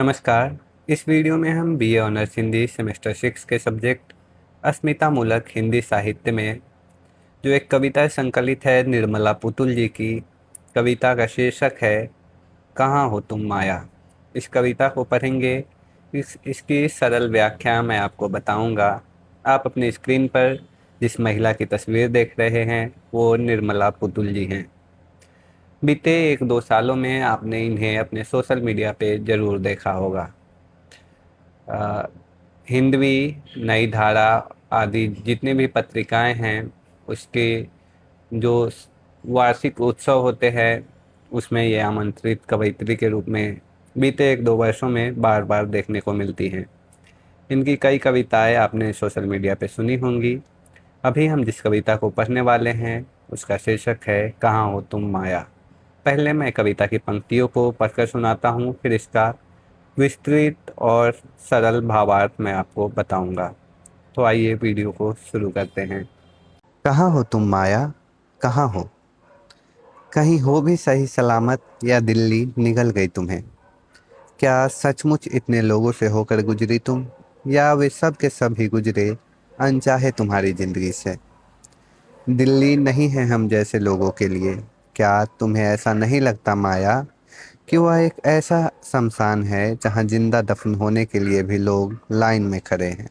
नमस्कार। इस वीडियो में हम बीए ऑनर्स हिंदी सेमेस्टर 6 के सब्जेक्ट अस्मिता मूलक हिंदी साहित्य में जो एक कविता संकलित है निर्मला पुतुल जी की। कविता का शीर्षक है कहाँ हो तुम माया। इस कविता को पढ़ेंगे। इसकी सरल व्याख्या मैं आपको बताऊंगा। आप अपनी स्क्रीन पर जिस महिला की तस्वीर देख रहे हैं वो निर्मला पुतुल जी हैं। बीते 1-2 सालों में आपने इन्हें अपने सोशल मीडिया पे ज़रूर देखा होगा। अ, हिंदवी, नई धारा आदि जितनी भी पत्रिकाएं हैं उसके जो वार्षिक उत्सव होते हैं उसमें ये आमंत्रित कवयित्री के रूप में बीते 1-2 वर्षों में बार बार देखने को मिलती हैं। इनकी कई कविताएं आपने सोशल मीडिया पे सुनी होंगी। अभी हम जिस कविता को पढ़ने वाले हैं उसका शीर्षक है कहाँ हो तुम माया। पहले मैं कविता की पंक्तियों को पढ़कर सुनाता हूँ, फिर इसका विस्तृत और सरल भावार्थ मैं आपको बताऊंगा। तो आइए वीडियो को शुरू करते हैं। कहाँ हो तुम माया, कहाँ हो? कहीं हो भी सही सलामत या दिल्ली निगल गई तुम्हें? क्या सचमुच इतने लोगों से होकर गुजरी तुम, या वे सब के सब ही गुजरे अनचाहे तुम्हारी जिंदगी से? दिल्ली नहीं है हम जैसे लोगों के लिए। क्या तुम्हें ऐसा नहीं लगता माया कि वह एक ऐसा शमशान है जहां जिंदा दफन होने के लिए भी लोग लाइन में खड़े हैं?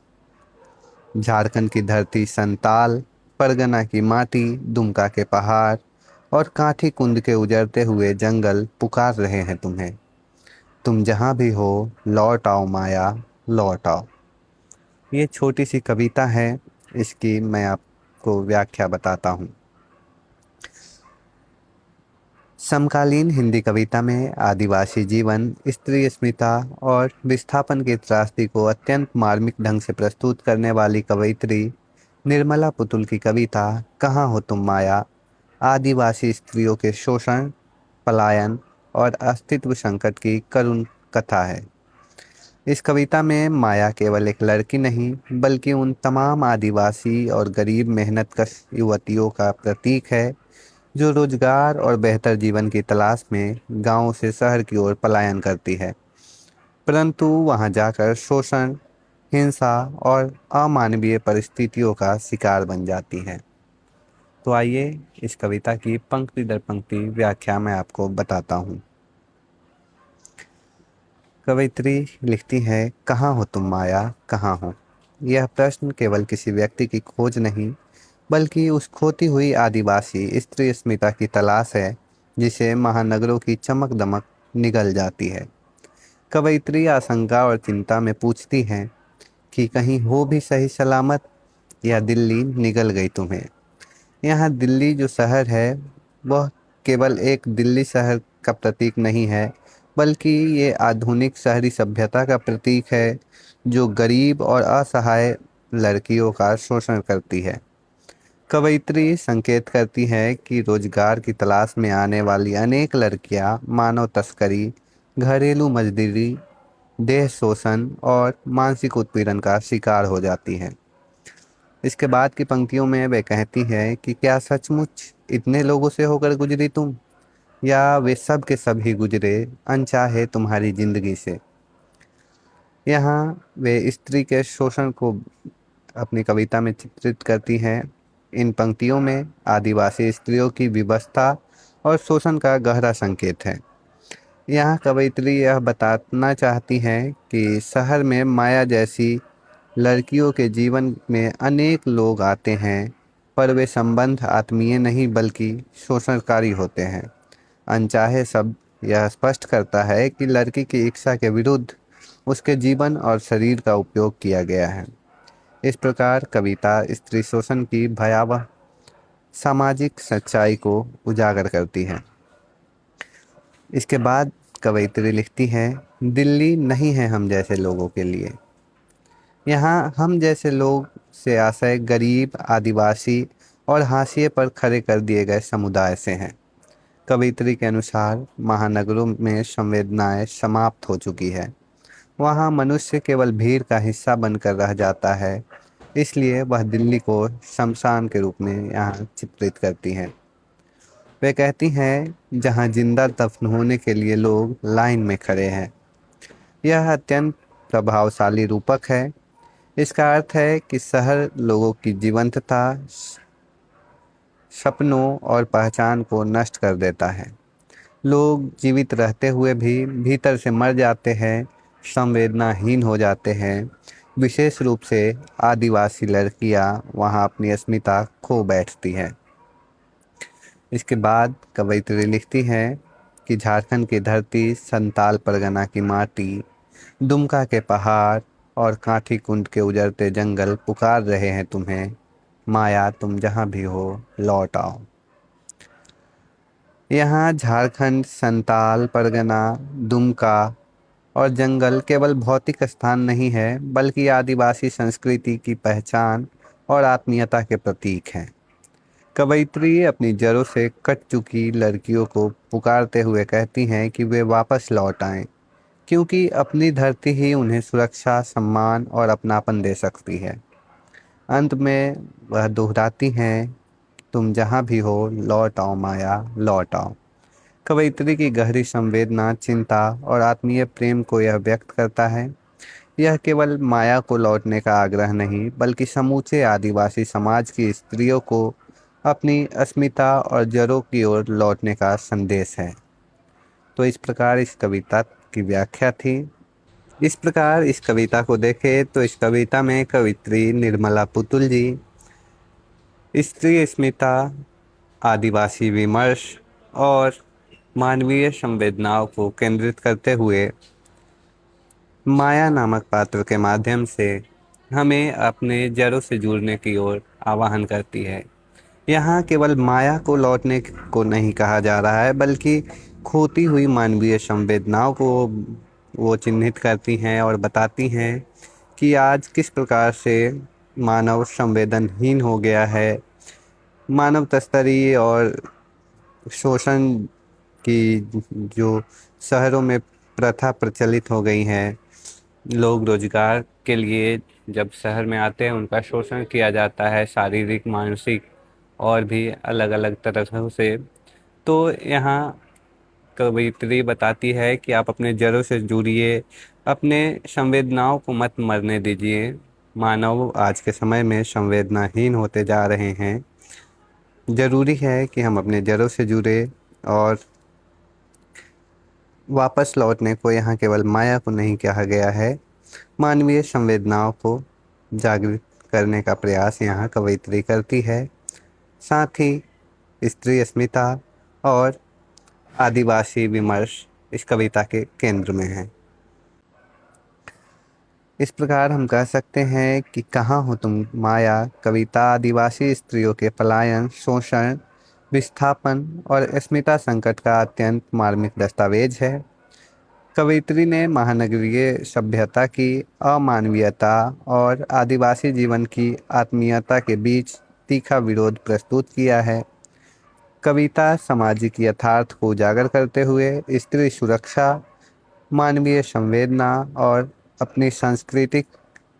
झारखंड की धरती संताल, परगना की माटी, दुमका के पहाड़ और काठी कुंद के उजड़ते हुए जंगल पुकार रहे हैं तुम्हें। तुम जहां भी हो लौट आओ माया, लौट आओ। ये छोटी सी कविता है। इसकी मैं आपको व्याख्या बताता हूँ। समकालीन हिंदी कविता में आदिवासी जीवन, स्त्री अस्मिता और विस्थापन की त्रासदी को अत्यंत मार्मिक ढंग से प्रस्तुत करने वाली कवयित्री निर्मला पुतुल की कविता कहाँ हो तुम माया आदिवासी स्त्रियों के शोषण, पलायन और अस्तित्व संकट की करुण कथा है। इस कविता में माया केवल एक लड़की नहीं बल्कि उन तमाम आदिवासी और गरीब मेहनतकश युवतियों का प्रतीक है जो रोजगार और बेहतर जीवन की तलाश में गांव से शहर की ओर पलायन करती है, परंतु वहां जाकर शोषण, हिंसा और अमानवीय परिस्थितियों का शिकार बन जाती है। तो आइए इस कविता की पंक्ति दर पंक्ति व्याख्या मैं आपको बताता हूँ। कवयित्री लिखती है, कहाँ हो तुम माया, कहाँ हो? यह प्रश्न केवल किसी व्यक्ति की खोज नहीं बल्कि उस खोती हुई आदिवासी स्त्री अस्मिता की तलाश है जिसे महानगरों की चमक दमक निगल जाती है। कवयित्री आशंका और चिंता में पूछती है कि कहीं हो भी सही सलामत या दिल्ली निगल गई तुम्हें। यहाँ दिल्ली जो शहर है वह केवल एक दिल्ली शहर का प्रतीक नहीं है बल्कि ये आधुनिक शहरी सभ्यता का प्रतीक है जो गरीब और असहाय लड़कियों का शोषण करती है। कवयित्री संकेत करती है कि रोजगार की तलाश में आने वाली अनेक लड़कियां मानव तस्करी, घरेलू मजदूरी, देह शोषण और मानसिक उत्पीड़न का शिकार हो जाती हैं। इसके बाद की पंक्तियों में वे कहती है कि क्या सचमुच इतने लोगों से होकर गुजरी तुम, या वे सब के सब ही गुजरे अनचाहे तुम्हारी जिंदगी से? यहाँ वे स्त्री के शोषण को अपनी कविता में चित्रित करती हैं। इन पंक्तियों में आदिवासी स्त्रियों की विवशता और शोषण का गहरा संकेत है। यहाँ कवयित्री यह बताना चाहती हैं कि शहर में माया जैसी लड़कियों के जीवन में अनेक लोग आते हैं, पर वे संबंध आत्मीय नहीं बल्कि शोषणकारी होते हैं। अनचाहे शब्द यह स्पष्ट करता है कि लड़की की इच्छा के विरुद्ध उसके जीवन और शरीर का उपयोग किया गया है। इस प्रकार कविता स्त्री शोषण की भयावह सामाजिक सच्चाई को उजागर करती है। इसके बाद कवयित्री लिखती है, दिल्ली नहीं है हम जैसे लोगों के लिए। यहाँ हम जैसे लोग से आशय गरीब, आदिवासी और हाशिए पर खड़े कर दिए गए समुदाय से हैं। कवयित्री के अनुसार महानगरों में संवेदनाएं समाप्त हो चुकी है। वहाँ मनुष्य केवल भीड़ का हिस्सा बनकर रह जाता है, इसलिए वह दिल्ली को शमशान के रूप में यहाँ चित्रित करती हैं। वे कहती हैं जहाँ जिंदा दफन होने के लिए लोग लाइन में खड़े हैं। यह अत्यंत प्रभावशाली रूपक है। इसका अर्थ है कि शहर लोगों की जीवंतता, सपनों और पहचान को नष्ट कर देता है। लोग जीवित रहते हुए भी भीतर से मर जाते हैं, संवेदनाहीन हो जाते हैं। विशेष रूप से आदिवासी लड़कियां वहां अपनी अस्मिता खो बैठती हैं। इसके बाद कवयित्री लिखती है कि झारखंड की धरती, संताल परगना की माटी, दुमका के पहाड़ और काठी कुंड के उजड़ते जंगल पुकार रहे हैं तुम्हें। माया, तुम जहां भी हो, लौट आओ। यहाँ झारखंड, संताल परगना, दुमका और जंगल केवल भौतिक स्थान नहीं है, बल्कि आदिवासी संस्कृति की पहचान और आत्मीयता के प्रतीक हैं। कवयित्री अपनी जड़ों से कट चुकी लड़कियों को पुकारते हुए कहती हैं कि वे वापस लौट आएं, क्योंकि अपनी धरती ही उन्हें सुरक्षा, सम्मान और अपनापन दे सकती है। अंत में वह दोहराती हैं, तुम जहाँ भी हो, लौट आओ माया, लौट आओ। कवयित्री की गहरी संवेदना, चिंता और आत्मीय प्रेम को यह व्यक्त करता है। यह केवल माया को लौटने का आग्रह नहीं, बल्कि समूचे आदिवासी समाज की स्त्रियों को अपनी अस्मिता और जड़ों की ओर लौटने का संदेश है। तो इस प्रकार इस कविता की व्याख्या थी। इस प्रकार इस कविता को देखें तो इस कविता में कवित्री निर्मला पुतुल जी स्त्री अस्मिता, आदिवासी विमर्श और मानवीय संवेदनाओं को केंद्रित करते हुए माया नामक पात्र के माध्यम से हमें अपने जड़ों से जुड़ने की ओर आह्वान करती है। यहाँ केवल माया को लौटने को नहीं कहा जा रहा है, बल्कि खोती हुई मानवीय संवेदनाओं को वो चिन्हित करती हैं और बताती हैं कि आज किस प्रकार से मानव संवेदनहीन हो गया है। मानव तस्करी और शोषण की जो शहरों में प्रथा प्रचलित हो गई है, लोग रोजगार के लिए जब शहर में आते हैं उनका शोषण किया जाता है, शारीरिक, मानसिक और भी अलग अलग तरह से। तो यहाँ कवियत्री बताती है कि आप अपने जड़ों से जुड़िए, अपने संवेदनाओं को मत मरने दीजिए। मानव आज के समय में संवेदनाहीन होते जा रहे हैं। जरूरी है कि हम अपने जड़ों से जुड़े और वापस लौटने को यहाँ केवल माया को नहीं कहा गया है, मानवीय संवेदनाओं को जागृत करने का प्रयास यहाँ कवयित्री करती है। साथ ही स्त्री अस्मिता और आदिवासी विमर्श इस कविता के केंद्र में है। इस प्रकार हम कह सकते हैं कि कहाँ हो तुम माया कविता आदिवासी स्त्रियों के पलायन, शोषण, विस्थापन और अस्मिता संकट का अत्यंत मार्मिक दस्तावेज है। कवयित्री ने महानगरीय सभ्यता की अमानवीयता और आदिवासी जीवन की आत्मीयता के बीच तीखा विरोध प्रस्तुत किया है। कविता सामाजिक यथार्थ को उजागर करते हुए स्त्री सुरक्षा, मानवीय संवेदना और अपनी सांस्कृतिक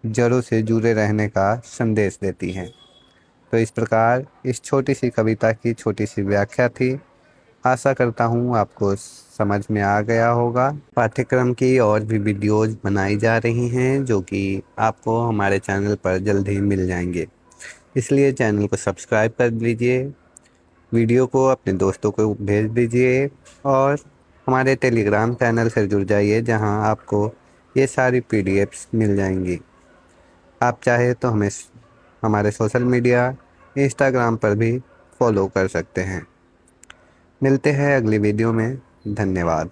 जड़ों से जुड़े रहने का संदेश देती हैं। तो इस प्रकार इस छोटी सी कविता की छोटी सी व्याख्या थी। आशा करता हूँ आपको समझ में आ गया होगा। पाठ्यक्रम की और भी वीडियोज़ बनाई जा रही हैं जो कि आपको हमारे चैनल पर जल्द ही मिल जाएंगे, इसलिए चैनल को सब्सक्राइब कर लीजिए, वीडियो को अपने दोस्तों को भेज दीजिए और हमारे टेलीग्राम चैनल से जुड़ जाइए जहां आपको ये सारी पीडीएफ्स मिल जाएंगी। आप चाहे तो हमें हमारे सोशल मीडिया इंस्टाग्राम पर भी फॉलो कर सकते हैं। मिलते हैं अगली वीडियो में। धन्यवाद।